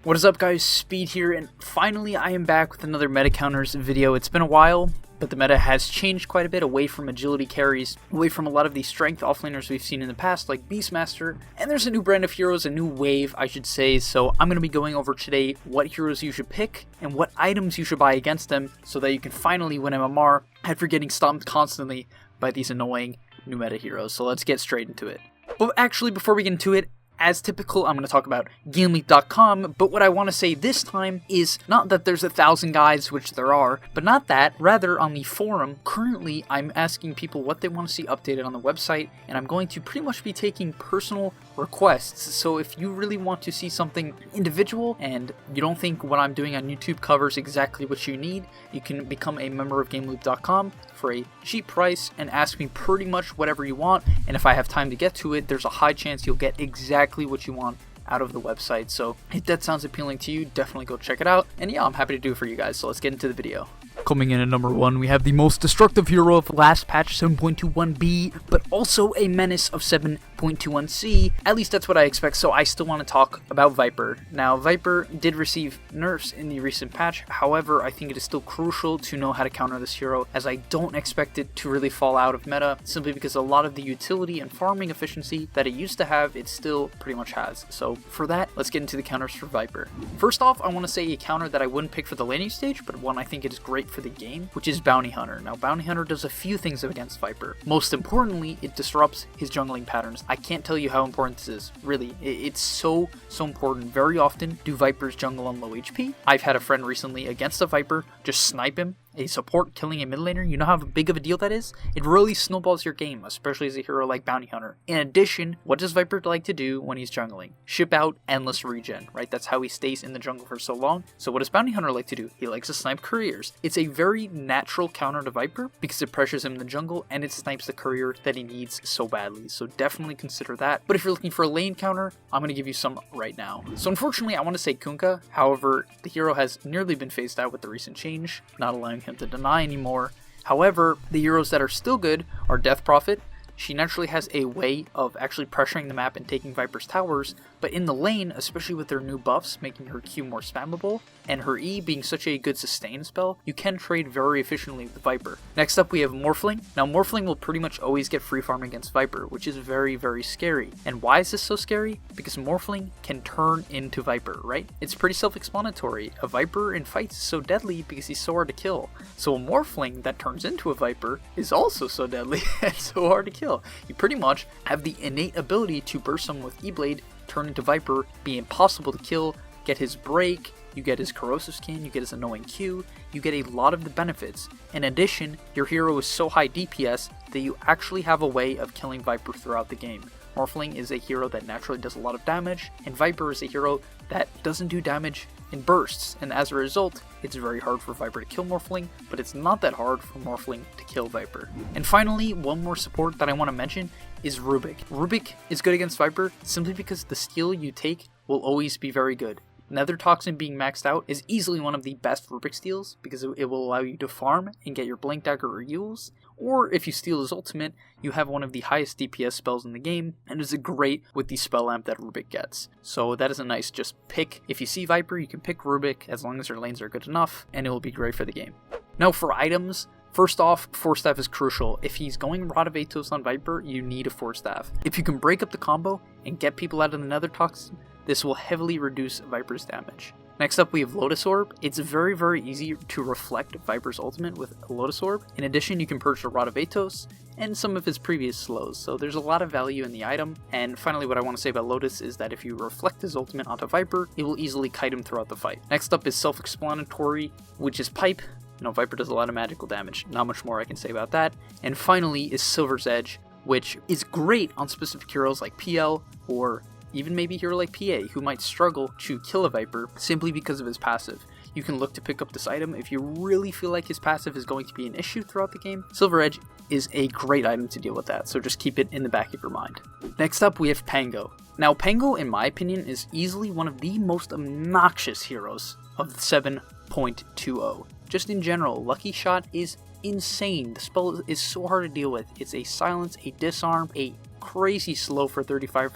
What is up, guys? Speed here, and finally I am back with another meta counters video. It's been a while, but the meta has changed quite a bit away from agility carries, away from a lot of the strength offlaners we've seen in the past like Beastmaster, and there's a new brand of heroes, a new wave I should say, so I'm going to be going over today what heroes you should pick and what items you should buy against them so that you can finally win MMR after getting stomped constantly by these annoying new meta heroes. So let's get straight into it. But actually, before we get into it, as typical, I'm going to talk about gameleap.com, but what I want to say this time is not that there's 1,000 guides, which there are, but not that. Rather, on the forum, currently I'm asking people what they want to see updated on the website, and I'm going to pretty much be taking personal requests. So if you really want to see something individual and you don't think what I'm doing on YouTube covers exactly what you need, you can become a member of gameleap.com for a cheap price and ask me pretty much whatever you want, and if I have time to get to it, there's a high chance you'll get exactly what you want out of the website. So if that sounds appealing to you, definitely go check it out, and yeah, I'm happy to do it for you guys. So let's get into the video. Coming in at number 1, we have the most destructive hero of last patch 7.21b, but also a menace of 7.21c. At least that's what I expect, so I still want to talk about Viper. Now, Viper did receive nerfs in the recent patch, however, I think it is still crucial to know how to counter this hero, as I don't expect it to really fall out of meta, simply because a lot of the utility and farming efficiency that it used to have, it still pretty much has. So for that, let's get into the counters for Viper. First off, I want to say a counter that I wouldn't pick for the laning stage, but one I think it is great for the game, which is Bounty Hunter. Now, Bounty Hunter does a few things against Viper. Most importantly, it disrupts his jungling patterns. I can't tell you how important this is. Really, it's so important. Very often do Vipers jungle on low HP. I've had a friend recently against a Viper just snipe him, a support killing a mid laner. You know how big of a deal that is? It really snowballs your game, especially as a hero like Bounty Hunter. In addition, what does Viper like to do when he's jungling? Ship out endless regen, right? That's how he stays in the jungle for so long. So what does Bounty Hunter like to do? He likes to snipe couriers. It's a very natural counter to Viper because it pressures him in the jungle and it snipes the courier that he needs so badly. So definitely consider that. But if you're looking for a lane counter, I'm going to give you some right now. So unfortunately, I want to say Kunkka. However, the hero has nearly been phased out with the recent change, not allowing him to deny anymore. However, the heroes that are still good are Death Prophet. She naturally has a way of actually pressuring the map and taking Viper's towers, but in the lane, especially with their new buffs making her Q more spammable, and her E being such a good sustain spell, you can trade very efficiently with Viper. Next up we have Morphling. Now Morphling will pretty much always get free farm against Viper, which is very scary. And why is this so scary? Because Morphling can turn into Viper, right? It's pretty self-explanatory. A Viper in fights is so deadly because he's so hard to kill. So a Morphling that turns into a Viper is also so deadly and so hard to kill. You pretty much have the innate ability to burst someone with E-Blade, turn into Viper, be impossible to kill, get his break, you get his corrosive skin, you get his annoying Q, you get a lot of the benefits. In addition, your hero is so high DPS that you actually have a way of killing Viper throughout the game. Morphling is a hero that naturally does a lot of damage, and Viper is a hero that doesn't do damage in bursts, and as a result, it's very hard for Viper to kill Morphling, but it's not that hard for Morphling to kill Viper. And finally, one more support that I want to mention is Rubik. Rubik is good against Viper simply because the steal you take will always be very good. Nether Toxin being maxed out is easily one of the best Rubik steals because it will allow you to farm and get your Blink Dagger or Yules, or if you steal his ultimate, you have one of the highest DPS spells in the game, and is great with the spell amp that Rubik gets. So that is a nice just pick. If you see Viper, you can pick Rubik as long as your lanes are good enough, and it will be great for the game. Now for items, first off, Force Staff is crucial. If he's going Rod of Atos on Viper, you need a Force Staff. If you can break up the combo and get people out of the Nether Toxin, this will heavily reduce Viper's damage. Next up we have Lotus Orb. It's very easy to reflect Viper's ultimate with a Lotus Orb. In addition, you can purge the Rod of Atos and some of his previous slows, so there's a lot of value in the item. And finally, what I want to say about Lotus is that if you reflect his ultimate onto Viper, it will easily kite him throughout the fight. Next up is self-explanatory, which is Pipe. You know, Viper does a lot of magical damage, not much more I can say about that. And finally is Silver's Edge, which is great on specific heroes like PL or even maybe a hero like PA, who might struggle to kill a Viper simply because of his passive. You can look to pick up this item if you really feel like his passive is going to be an issue throughout the game. Silver Edge is a great item to deal with that, so just keep it in the back of your mind. Next up we have Pango. Now Pango, in my opinion, is easily one of the most obnoxious heroes of 7.20. Just in general, Lucky Shot is insane. The spell is so hard to deal with. It's a silence, a disarm, a crazy slow for 35%,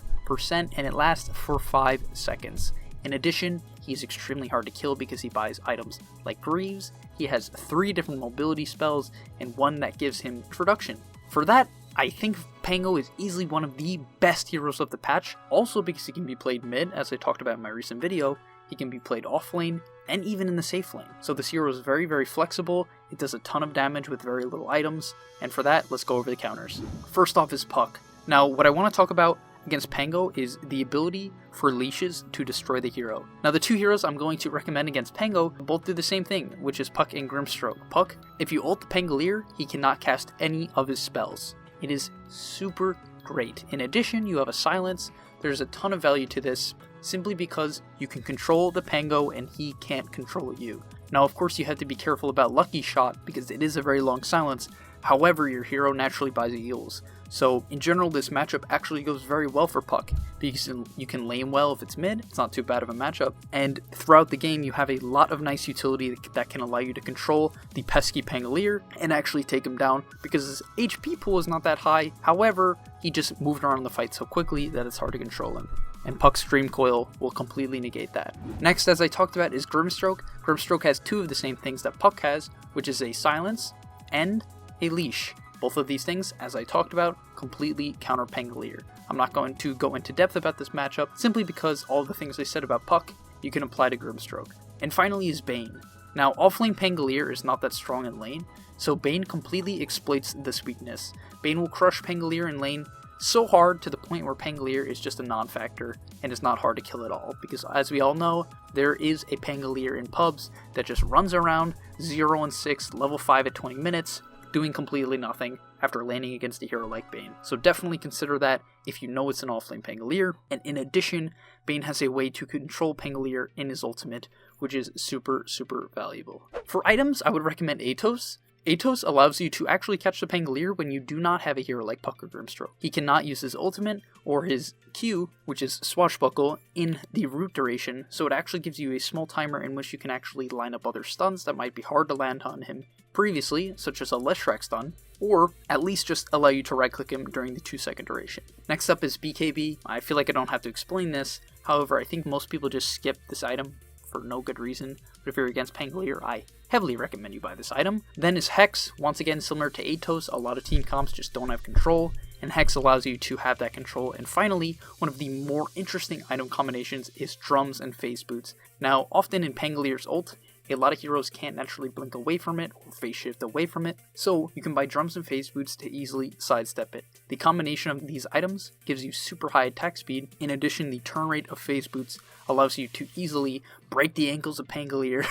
and it lasts for 5 seconds. In addition, he he's extremely hard to kill because he buys items like Greaves, he has 3 different mobility spells, and 1 that gives him introduction. For that, I think Pango is easily one of the best heroes of the patch, also because he can be played mid, as I talked about in my recent video, he can be played off lane, and even in the safe lane. So this hero is very, very flexible, it does a ton of damage with very little items, and for that, let's go over the counters. First off is Puck. Now, what I want to talk about against Pango is the ability for leashes to destroy the hero. Now, the 2 heroes I'm going to recommend against Pango both do the same thing, which is Puck and Grimstroke. Puck, if you ult the Pangolier, he cannot cast any of his spells. It is super great. In addition, you have a silence. There's a ton of value to this, simply because you can control the Pango and he can't control you. Now, of course, you have to be careful about Lucky Shot because it is a very long silence. However, your hero naturally buys heals. So, in general, this matchup actually goes very well for Puck, because you can lane well if it's mid, it's not too bad of a matchup, and throughout the game you have a lot of nice utility that can allow you to control the pesky Pangolier and actually take him down, because his HP pool is not that high. However, he just moved around the fight so quickly that it's hard to control him. And Puck's Dream Coil will completely negate that. Next, as I talked about, is Grimstroke. Grimstroke has 2 of the same things that Puck has, which is a silence and a leash. Both of these things, as I talked about, completely counter Pangolier. I'm not going to go into depth about this matchup, simply because all the things I said about Puck, you can apply to Grimstroke. And finally is Bane. Now, offlane Pangolier is not that strong in lane, so Bane completely exploits this weakness. Bane will crush Pangolier in lane so hard to the point where Pangolier is just a non-factor, and it's not hard to kill at all, because as we all know, there is a Pangolier in pubs that just runs around 0 and 6, level 5 at 20 minutes, doing completely nothing after laning against a hero like Bane. So definitely consider that if you know it's an offlane Pangolier, and in addition, Bane has a way to control Pangolier in his ultimate, which is super, super valuable. For items, I would recommend Atos. Atos allows you to actually catch the Pangolier when you do not have a hero like Puck or Grimstroke. He cannot use his ultimate or his Q, which is Swashbuckle, in the root duration, so it actually gives you a small timer in which you can actually line up other stuns that might be hard to land on him previously, such as a Leshrac stun, or at least just allow you to right-click him during the 2-second duration. Next up is BKB. I feel like I don't have to explain this, however, I think most people just skip this item for no good reason, but if you're against Pangolier, I heavily recommend you buy this item. Then is Hex, once again similar to Atos, a lot of team comps just don't have control, and Hex allows you to have that control. And finally, one of the more interesting item combinations is Drums and Phase Boots. Now, often in Pangolier's ult, a lot of heroes can't naturally blink away from it or phase shift away from it, so you can buy Drums and Phase Boots to easily sidestep it. The combination of these items gives you super high attack speed. In addition, the turn rate of Phase Boots allows you to easily break the ankles of Pangolier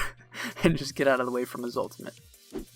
and just get out of the way from his ultimate.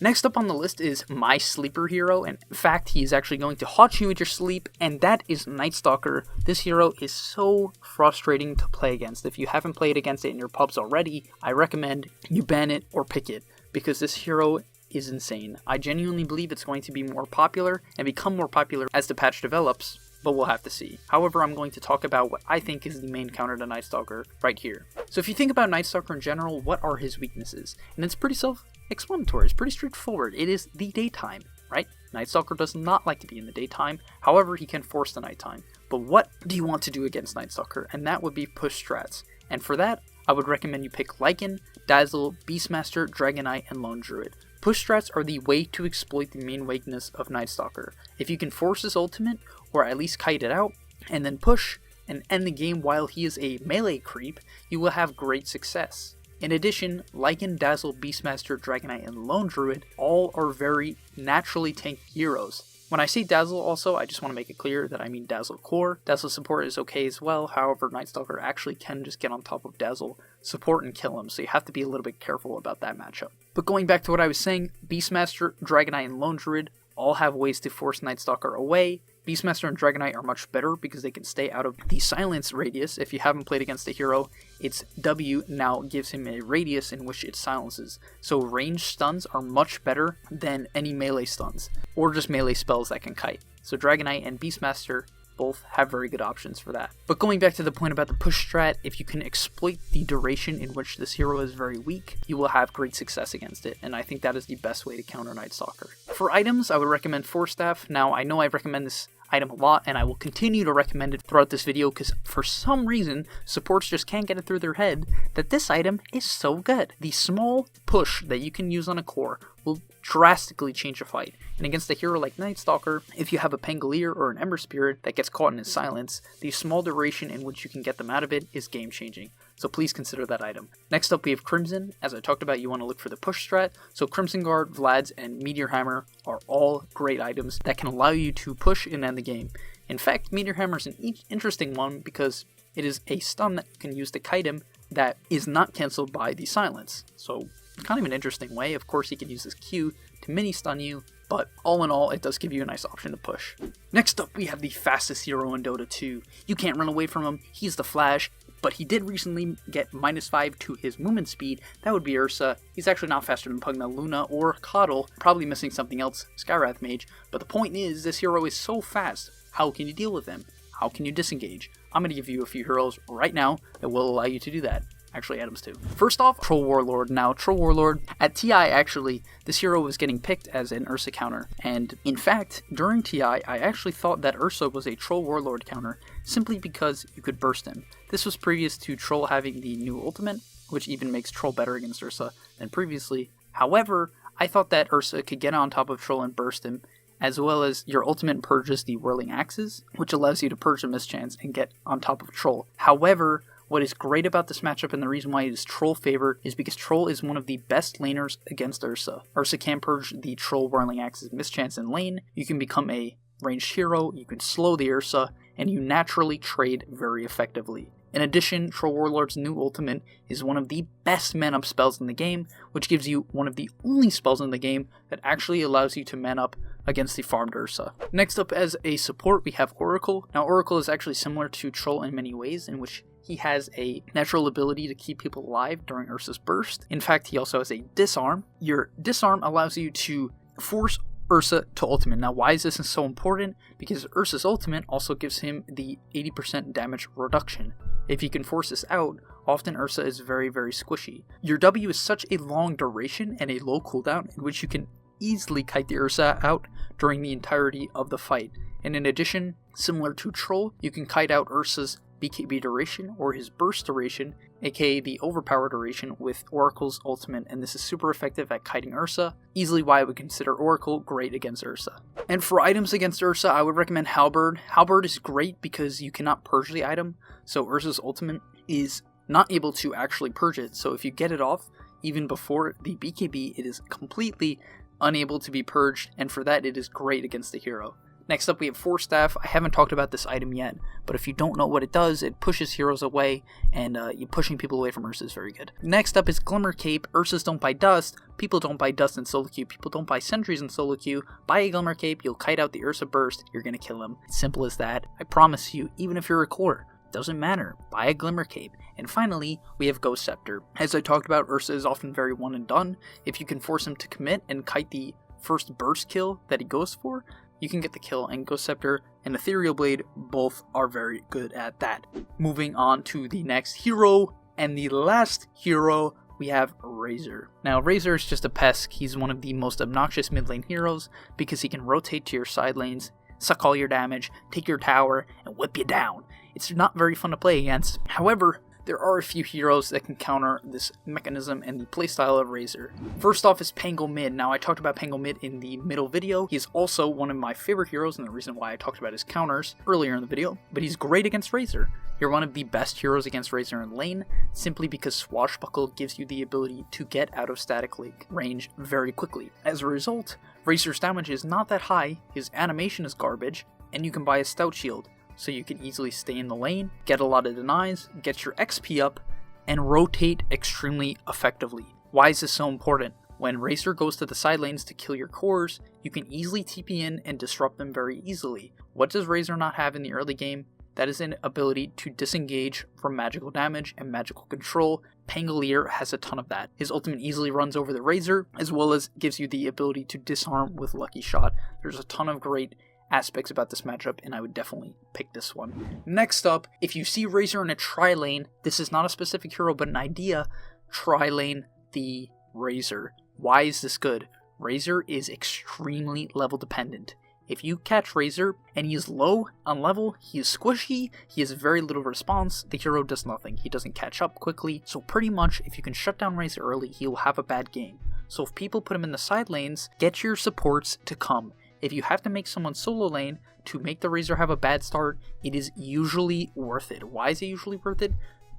Next up on the list is my sleeper hero, and in fact, he is actually going to haunt you with your sleep, and that is Night Stalker. This hero is so frustrating to play against. If you haven't played against it in your pubs already, I recommend you ban it or pick it, because this hero is insane. I genuinely believe it's going to be more popular and become more popular as the patch develops, but we'll have to see. However, I'm going to talk about what I think is the main counter to Night Stalker right here. So if you think about Night Stalker in general, what are his weaknesses? And it's pretty self-explanatory, it's pretty straightforward. It is the daytime, right? Night Stalker does not like to be in the daytime, however, he can force the nighttime. But what do you want to do against Night Stalker? And that would be push strats. And for that, I would recommend you pick Lycan, Dazzle, Beastmaster, Dragonite, and Lone Druid. Push strats are the way to exploit the main weakness of Night Stalker. If you can force his ultimate, or at least kite it out, and then push and end the game while he is a melee creep, you will have great success. In addition, Lycan, Dazzle, Beastmaster, Dragonite, and Lone Druid all are very naturally tanky heroes. When I say Dazzle also, I just want to make it clear that I mean Dazzle Core. Dazzle support is okay as well, however, Night Stalker actually can just get on top of Dazzle support and kill him, so you have to be a little bit careful about that matchup. But going back to what I was saying, Beastmaster, Dragonite, and Lone Druid all have ways to force Night Stalker away. Beastmaster and Dragonite are much better because they can stay out of the silence radius. If you haven't played against a hero, its W now gives him a radius in which it silences. So ranged stuns are much better than any melee stuns, or just melee spells that can kite. So Dragonite and Beastmaster both have very good options for that. But going back to the point about the push strat, if you can exploit the duration in which this hero is very weak, you will have great success against it, and I think that is the best way to counter Night Stalker. For items, I would recommend Force Staff. Now, I know I recommend this item a lot, and I will continue to recommend it throughout this video because for some reason, supports just can't get it through their head that this item is so good. The small push that you can use on a core will drastically change a fight. And against a hero like Night Stalker, if you have a Pangolier or an Ember Spirit that gets caught in his silence, the small duration in which you can get them out of it is game changing. So please consider that item. Next up we have Crimson. As I talked about, you want to look for the push strat. So Crimson Guard, Vlad's, and Meteor Hammer are all great items that can allow you to push and end the game. In fact, Meteor Hammer is an interesting one because it is a stun that you can use to kite him that is not cancelled by the silence. So kind of an interesting way. Of course, he can use his Q to mini stun you, but all in all, it does give you a nice option to push. Next up, we have the fastest hero in Dota 2. You can't run away from him. He's the Flash, but he did recently get -5 to his movement speed. That would be Ursa. He's actually not faster than Pugna, Luna, or Coddle. Probably missing something else, Skywrath Mage. But the point is, this hero is so fast. How can you deal with him? How can you disengage? I'm going to give you a few heroes right now that will allow you to do that. Actually, items too. First off, Troll Warlord. Now, Troll Warlord, at TI actually, this hero was getting picked as an Ursa counter. And in fact, during TI, I actually thought that Ursa was a Troll Warlord counter, simply because you could burst him. This was previous to Troll having the new ultimate, which even makes Troll better against Ursa than previously. However, I thought that Ursa could get on top of Troll and burst him, as well as your ultimate purges the Whirling Axes, which allows you to purge a mischance and get on top of Troll. However, what is great about this matchup and the reason why it is Troll favored is because Troll is one of the best laners against Ursa. Ursa can purge the Troll Whirling Axes mischance in lane, you can become a ranged hero, you can slow the Ursa, and you naturally trade very effectively. In addition, Troll Warlord's new ultimate is one of the best man-up spells in the game, which gives you one of the only spells in the game that actually allows you to man-up against the farmed Ursa. Next up as a support, we have Oracle. Now, Oracle is actually similar to Troll in many ways, in which he has a natural ability to keep people alive during Ursa's burst. In fact, he also has a disarm. Your disarm allows you to force Ursa to ultimate. Now, why is this so important? Because Ursa's ultimate also gives him the 80% damage reduction. If you can force this out, often Ursa is very, very squishy. Your W is such a long duration and a low cooldown in which you can easily kite the Ursa out during the entirety of the fight. And in addition, similar to Troll, you can kite out Ursa's BKB duration or his burst duration, aka the overpower duration, with Oracle's ultimate, and this is super effective at kiting Ursa, easily why I would consider Oracle great against Ursa. And for items against Ursa, I would recommend Halberd. Halberd is great because you cannot purge the item, so Ursa's ultimate is not able to actually purge it, so if you get it off, even before the BKB, it is completely unable to be purged, and for that it is great against the hero. Next up we have Force Staff. I haven't talked about this item yet, but if you don't know what it does, it pushes heroes away, and you pushing people away from Ursa is very good. Next up is Glimmer Cape. Ursas don't buy dust, people don't buy dust in solo queue, people don't buy sentries in solo queue. Buy a Glimmer Cape, you'll kite out the Ursa burst, you're gonna kill him. Simple as that. I promise you, even if you're a core, doesn't matter, buy a Glimmer Cape. And finally, we have Ghost Scepter. As I talked about, Ursa is often very one and done. If you can force him to commit and kite the first burst kill that he goes for, you can get the kill, and Ghost Scepter and Ethereal Blade both are very good at that. Moving on to the next hero, and the last hero, we have Razor. Now, Razor is just a pest. He's one of the most obnoxious mid lane heroes because he can rotate to your side lanes, suck all your damage, take your tower, and whip you down. It's not very fun to play against. However, there are a few heroes that can counter this mechanism and the playstyle of Razor. First off is Pango Mid. Now, I talked about Pango Mid in the middle video. He's also one of my favorite heroes, and the reason why I talked about his counters earlier in the video, but he's great against Razor. You're one of the best heroes against Razor in lane, simply because Swashbuckle gives you the ability to get out of static link range very quickly. As a result, Razor's damage is not that high, his animation is garbage, and you can buy a Stout Shield, so you can easily stay in the lane, get a lot of denies, get your XP up, and rotate extremely effectively. Why is this so important? When Razor goes to the side lanes to kill your cores, you can easily TP in and disrupt them very easily. What does Razor not have in the early game? That is an ability to disengage from magical damage and magical control. Pangolier has a ton of that. His ultimate easily runs over the Razor, as well as gives you the ability to disarm with Lucky Shot. There's a ton of great aspects about this matchup, and I would definitely pick this one. Next up, if you see Razor in a tri-lane, this is not a specific hero, but an idea, tri-lane the Razor. Why is this good? Razor is extremely level dependent. If you catch Razor and he is low on level, he is squishy, he has very little response, the hero does nothing. He doesn't catch up quickly, so pretty much if you can shut down Razor early, he will have a bad game. So if people put him in the side lanes, get your supports to come. If you have to make someone solo lane to make the Razor have a bad start, it is usually worth it. Why is it usually worth it?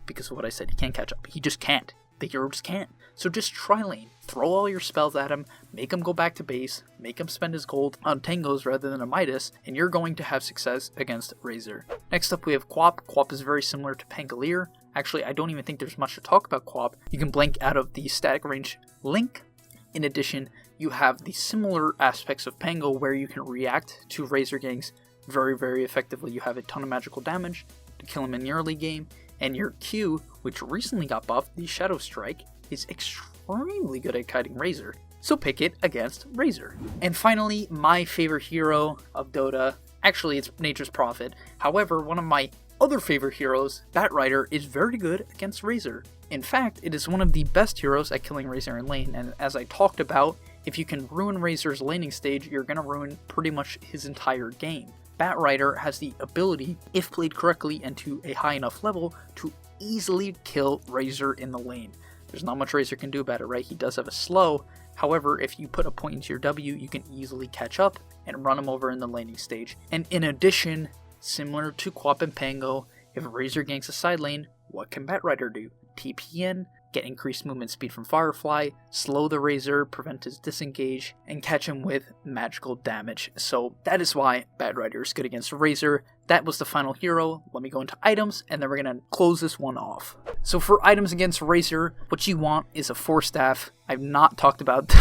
Because of what I said, he can't catch up. He just can't. The hero just can't. So just try lane. Throw all your spells at him, make him go back to base, make him spend his gold on tangos rather than a Midas, and you're going to have success against Razor. Next up we have Quap. Quap is very similar to Pangolier. Actually, I don't even think there's much to talk about Quap. You can blank out of the static range link. In addition, you have the similar aspects of Pango where you can react to Razor ganks very, very effectively. You have a ton of magical damage to kill him in the early game, and your Q, which recently got buffed, the Shadow Strike, is extremely good at kiting Razor. So pick it against Razor. And finally, my favorite hero of Dota, actually it's Nature's Prophet. However, one of my other favorite heroes, Batrider, is very good against Razor. In fact, it is one of the best heroes at killing Razor in lane, and as I talked about, if you can ruin Razor's laning stage, you're going to ruin pretty much his entire game. Batrider has the ability, if played correctly and to a high enough level, to easily kill Razor in the lane. There's not much Razor can do about it, right? He does have a slow, however, if you put a point into your W, you can easily catch up and run him over in the laning stage. And in addition, similar to Quap and Pango, if Razor ganks a side lane, what can Batrider do? TPN, get increased movement speed from Firefly, slow the Razor, prevent his disengage, and catch him with magical damage. So that is why Batrider is good against Razor. That was the final hero. Let me go into items, and then we're going to close this one off. So for items against Razor, what you want is a Force Staff. I've not talked about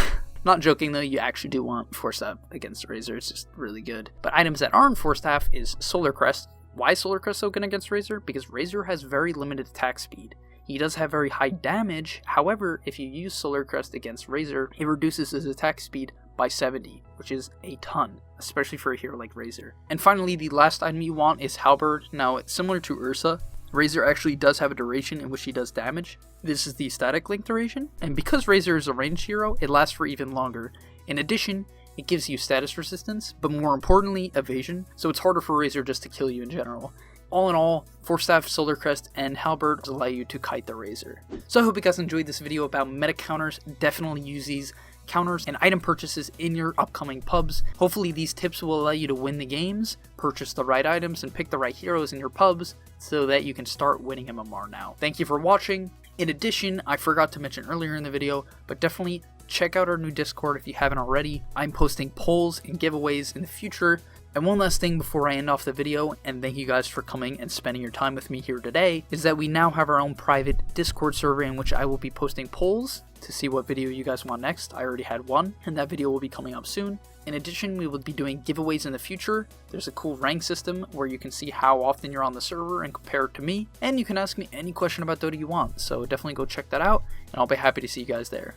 not joking though, you actually do want Force Staff against Razor. It's just really good. But items that aren't Force Staff is Solar Crest. Why is Solar Crest so good against Razor? Because Razor has very limited attack speed. He does have very high damage, however, if you use Solar Crest against Razor, it reduces his attack speed by 70, which is a ton, especially for a hero like Razor. And finally, the last item you want is Halberd. Now, it's similar to Ursa. Razor actually does have a duration in which he does damage. This is the static link duration, and because Razor is a ranged hero, it lasts for even longer. In addition, it gives you status resistance, but more importantly, evasion, so it's harder for Razor just to kill you in general. All in all, Force Staff, Solar Crest, and Halberd allow you to kite the Razor. So I hope you guys enjoyed this video about meta counters. Definitely use these counters and item purchases in your upcoming pubs. Hopefully these tips will allow you to win the games, purchase the right items, and pick the right heroes in your pubs so that you can start winning MMR now. Thank you for watching. In addition, I forgot to mention earlier in the video, but definitely check out our new Discord if you haven't already. I'm posting polls and giveaways in the future. And one last thing before I end off the video, and thank you guys for coming and spending your time with me here today, is that we now have our own private Discord server in which I will be posting polls to see what video you guys want next. I already had one, and that video will be coming up soon. In addition, we will be doing giveaways in the future. There's a cool rank system where you can see how often you're on the server and compare it to me, and you can ask me any question about Dota you want, so definitely go check that out, and I'll be happy to see you guys there.